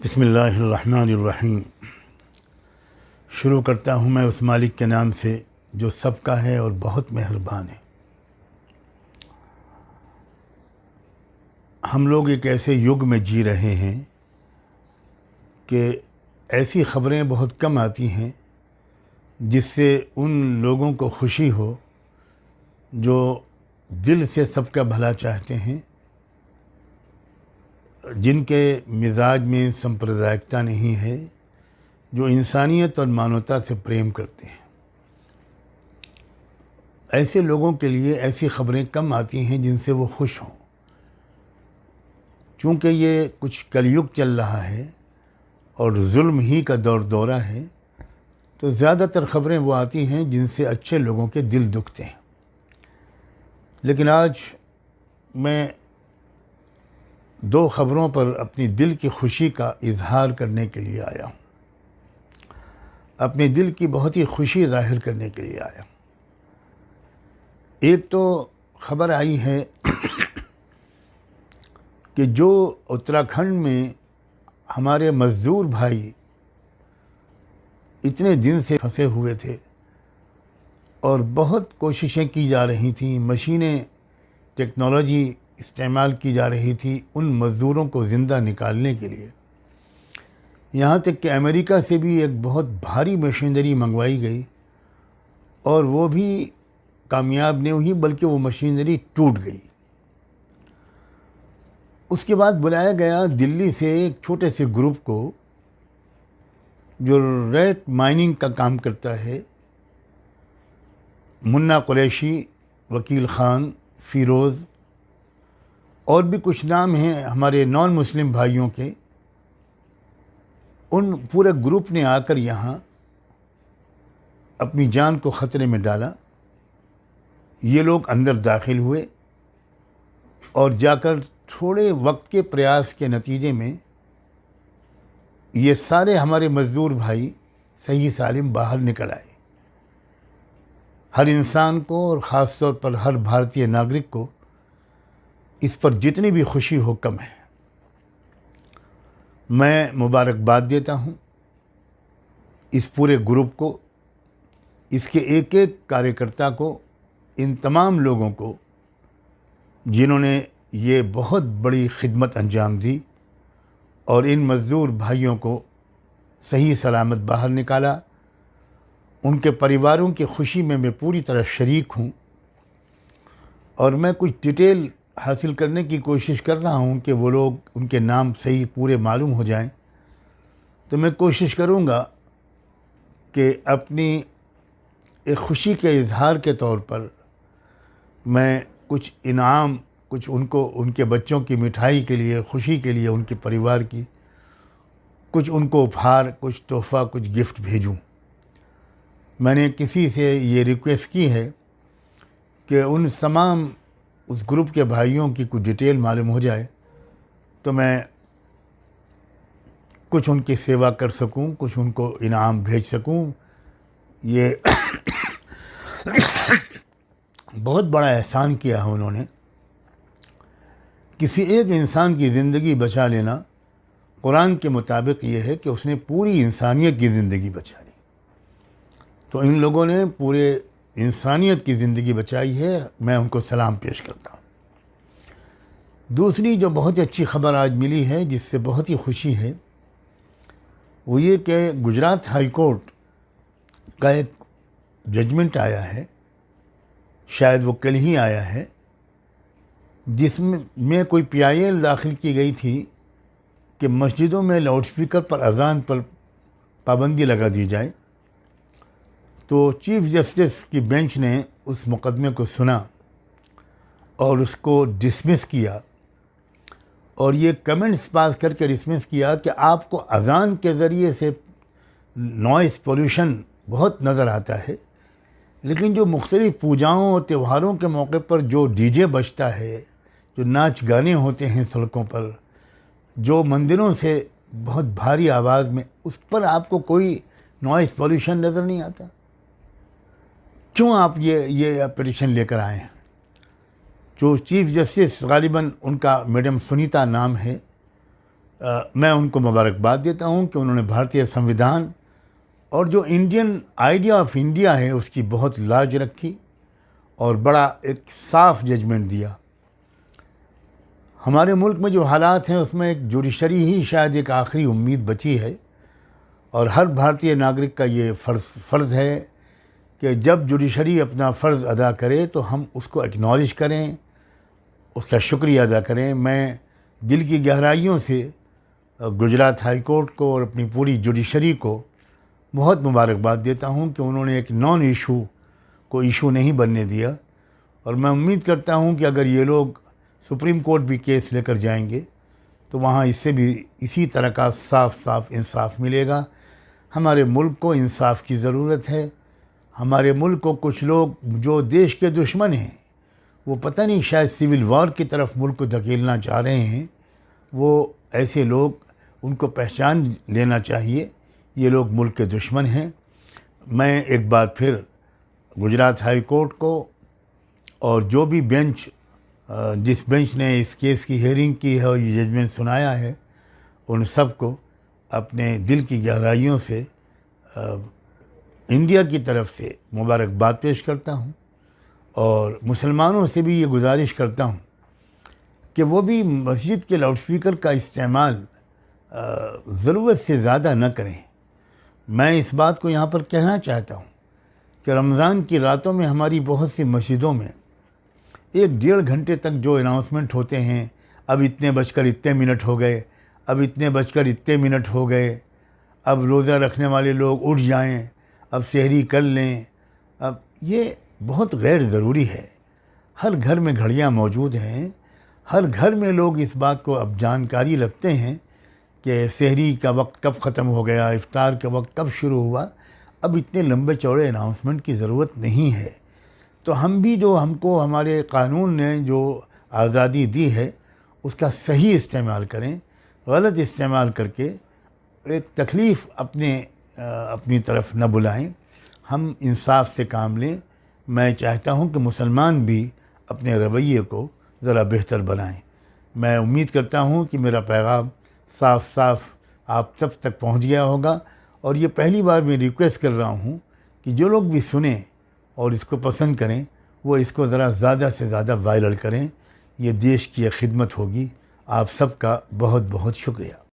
बिस्मिल्लाहिर्रहमानिर्रहीम। शुरू करता हूँ मैं उस मालिक के नाम से जो सबका है और बहुत मेहरबान है। हम लोग एक ऐसे युग में जी रहे हैं कि ऐसी ख़बरें बहुत कम आती हैं जिससे उन लोगों को खुशी हो जो दिल से सबका भला चाहते हैं, जिनके मिजाज में सांप्रदायिकता नहीं है, जो इंसानियत और मानवता से प्रेम करते हैं। ऐसे लोगों के लिए ऐसी ख़बरें कम आती हैं जिनसे वो खुश हों। चूँकि ये कुछ कलयुग चल रहा है और जुल्म ही का दौरा है, तो ज़्यादातर ख़बरें वो आती हैं जिनसे अच्छे लोगों के दिल दुखते हैं। लेकिन आज मैं दो ख़बरों पर अपनी दिल की खुशी का इजहार करने के लिए आया हूँ, अपने दिल की बहुत ही खुशी ज़ाहिर करने के लिए आया। एक तो ख़बर आई है कि जो उत्तराखंड में हमारे मज़दूर भाई इतने दिन से फंसे हुए थे और बहुत कोशिशें की जा रही थी, मशीनें, टेक्नोलॉजी इस्तेमाल की जा रही थी उन मज़दूरों को ज़िंदा निकालने के लिए। यहाँ तक कि अमेरिका से भी एक बहुत भारी मशीनरी मंगवाई गई और वो भी कामयाब नहीं हुई, बल्कि वो मशीनरी टूट गई। उसके बाद बुलाया गया दिल्ली से एक छोटे से ग्रुप को जो रेत माइनिंग का काम करता है। मुन्ना कुरैशी, वकील ख़ान, फ़िरोज़ और भी कुछ नाम हैं हमारे नॉन मुस्लिम भाइयों के। उन पूरे ग्रुप ने आकर यहाँ अपनी जान को ख़तरे में डाला। ये लोग अंदर दाखिल हुए और जाकर थोड़े वक्त के प्रयास के नतीजे में ये सारे हमारे मज़दूर भाई सही सालिम बाहर निकल आए। हर इंसान को और ख़ास तौर पर हर भारतीय नागरिक को इस पर जितनी भी खुशी हो कम है। मैं मुबारकबाद देता हूँ इस पूरे ग्रुप को, इसके एक एक कार्यकर्ता को, इन तमाम लोगों को जिन्होंने ये बहुत बड़ी खिदमत अंजाम दी और इन मज़दूर भाइयों को सही सलामत बाहर निकाला। उनके परिवारों की खुशी में मैं पूरी तरह शरीक हूँ और मैं कुछ डिटेल हासिल करने की कोशिश कर रहा हूँ कि वो लोग, उनके नाम सही पूरे मालूम हो जाएं। तो मैं कोशिश करूँगा कि अपनी एक खुशी के इजहार के तौर पर मैं कुछ इनाम, कुछ उनको, उनके बच्चों की मिठाई के लिए, खुशी के लिए, उनके परिवार की कुछ उनको उपहार, कुछ तोहफ़ा, कुछ गिफ्ट भेजूँ। मैंने किसी से ये रिक्वेस्ट की है कि उन तमाम उस ग्रुप के भाइयों की कुछ डिटेल मालूम हो जाए तो मैं कुछ उनकी सेवा कर सकूं, कुछ उनको इनाम भेज सकूं। ये बहुत बड़ा एहसान किया है उन्होंने। किसी एक इंसान की ज़िंदगी बचा लेना कुरान के मुताबिक ये है कि उसने पूरी इंसानियत की ज़िंदगी बचा ली। तो इन लोगों ने पूरे इंसानियत की ज़िंदगी बचाई है, मैं उनको सलाम पेश करता हूँ। दूसरी जो बहुत अच्छी ख़बर आज मिली है, जिससे बहुत ही खुशी है, वो ये कि गुजरात हाई कोर्ट का एक जजमेंट आया है, शायद वो कल ही आया है, जिसमें कोई PIL दाखिल की गई थी कि मस्जिदों में लाउड स्पीकर पर अज़ान पर पाबंदी लगा दी जाए। तो चीफ़ जस्टिस की बेंच ने उस मुकदमे को सुना और उसको डिसमिस किया और ये कमेंट्स पास करके डिसमिस किया कि आपको अज़ान के ज़रिए से नॉइज़ पोल्यूशन बहुत नज़र आता है, लेकिन जो मुख्तलिफ़ पूजाओं और त्योहारों के मौके पर जो DJ बजता है, जो नाच गाने होते हैं सड़कों पर, जो मंदिरों से बहुत भारी आवाज़ में, उस पर आपको कोई नॉइज़ पोल्यूशन नज़र नहीं आता। क्यों आप ये पिटीशन लेकर आए हैं? जो चीफ़ जस्टिस, गालिबन उनका मैडम सुनीता नाम है, मैं उनको मुबारकबाद देता हूँ कि उन्होंने भारतीय संविधान और जो इंडियन आइडिया ऑफ इंडिया है उसकी बहुत लाज रखी और बड़ा एक साफ जजमेंट दिया। हमारे मुल्क में जो हालात हैं उसमें एक जुडिशरी ही शायद एक आखिरी उम्मीद बची है और हर भारतीय नागरिक का ये फ़र्ज़ है कि जब जुडिशरी अपना फ़र्ज़ अदा करे तो हम उसको एक्नॉलेज करें, उसका शुक्रिया अदा करें। मैं दिल की गहराइयों से गुजरात हाई कोर्ट को और अपनी पूरी जुडिशरी को बहुत मुबारकबाद देता हूँ कि उन्होंने एक नॉन इशू को इशू नहीं बनने दिया। और मैं उम्मीद करता हूँ कि अगर ये लोग सुप्रीम कोर्ट भी केस लेकर जाएंगे तो वहाँ इससे भी इसी तरह का साफ इंसाफ मिलेगा। हमारे मुल्क को इंसाफ की ज़रूरत है। हमारे मुल्क को कुछ लोग जो देश के दुश्मन हैं वो पता नहीं शायद सिविल वॉर की तरफ मुल्क को धकेलना चाह रहे हैं। वो ऐसे लोग, उनको पहचान लेना चाहिए, ये लोग मुल्क के दुश्मन हैं। मैं एक बार फिर गुजरात हाई कोर्ट को और जो भी बेंच जिस बेंच ने इस केस की हेयरिंग की है और ये जजमेंट सुनाया है उन सब को अपने दिल की गहराइयों से इंडिया की तरफ से मुबारकबाद पेश करता हूँ। और मुसलमानों से भी ये गुजारिश करता हूँ कि वो भी मस्जिद के लाउडस्पीकर का इस्तेमाल ज़रूरत से ज़्यादा न करें। मैं इस बात को यहाँ पर कहना चाहता हूँ कि रमज़ान की रातों में हमारी बहुत सी मस्जिदों में 1-1.5 घंटे तक जो अनाउंसमेंट होते हैं, अब इतने बजकर इतने मिनट हो गए, अब इतने बजकर इतने मिनट हो गए, अब रोज़ा रखने वाले लोग उठ जाएं, अब सहरी कर लें, अब ये बहुत गैर ज़रूरी है। हर घर में घड़ियाँ मौजूद हैं, हर घर में लोग इस बात को अब जानकारी रखते हैं कि सहरी का वक्त कब ख़त्म हो गया, इफ्तार का वक्त कब शुरू हुआ। अब इतने लंबे चौड़े अनाउंसमेंट की ज़रूरत नहीं है। तो हम भी जो हमको हमारे कानून ने जो आज़ादी दी है उसका सही इस्तेमाल करें। गलत इस्तेमाल करके एक तकलीफ़ अपनी तरफ न बुलाएं। हम इंसाफ से काम लें। मैं चाहता हूं कि मुसलमान भी अपने रवैये को ज़रा बेहतर बनाएं। मैं उम्मीद करता हूं कि मेरा पैगाम साफ आप सब तक पहुंच गया होगा। और ये पहली बार मैं रिक्वेस्ट कर रहा हूं कि जो लोग भी सुने और इसको पसंद करें वो इसको ज़रा ज़्यादा से ज़्यादा वायरल करें। ये देश की खिदमत होगी। आप सबका बहुत बहुत शुक्रिया।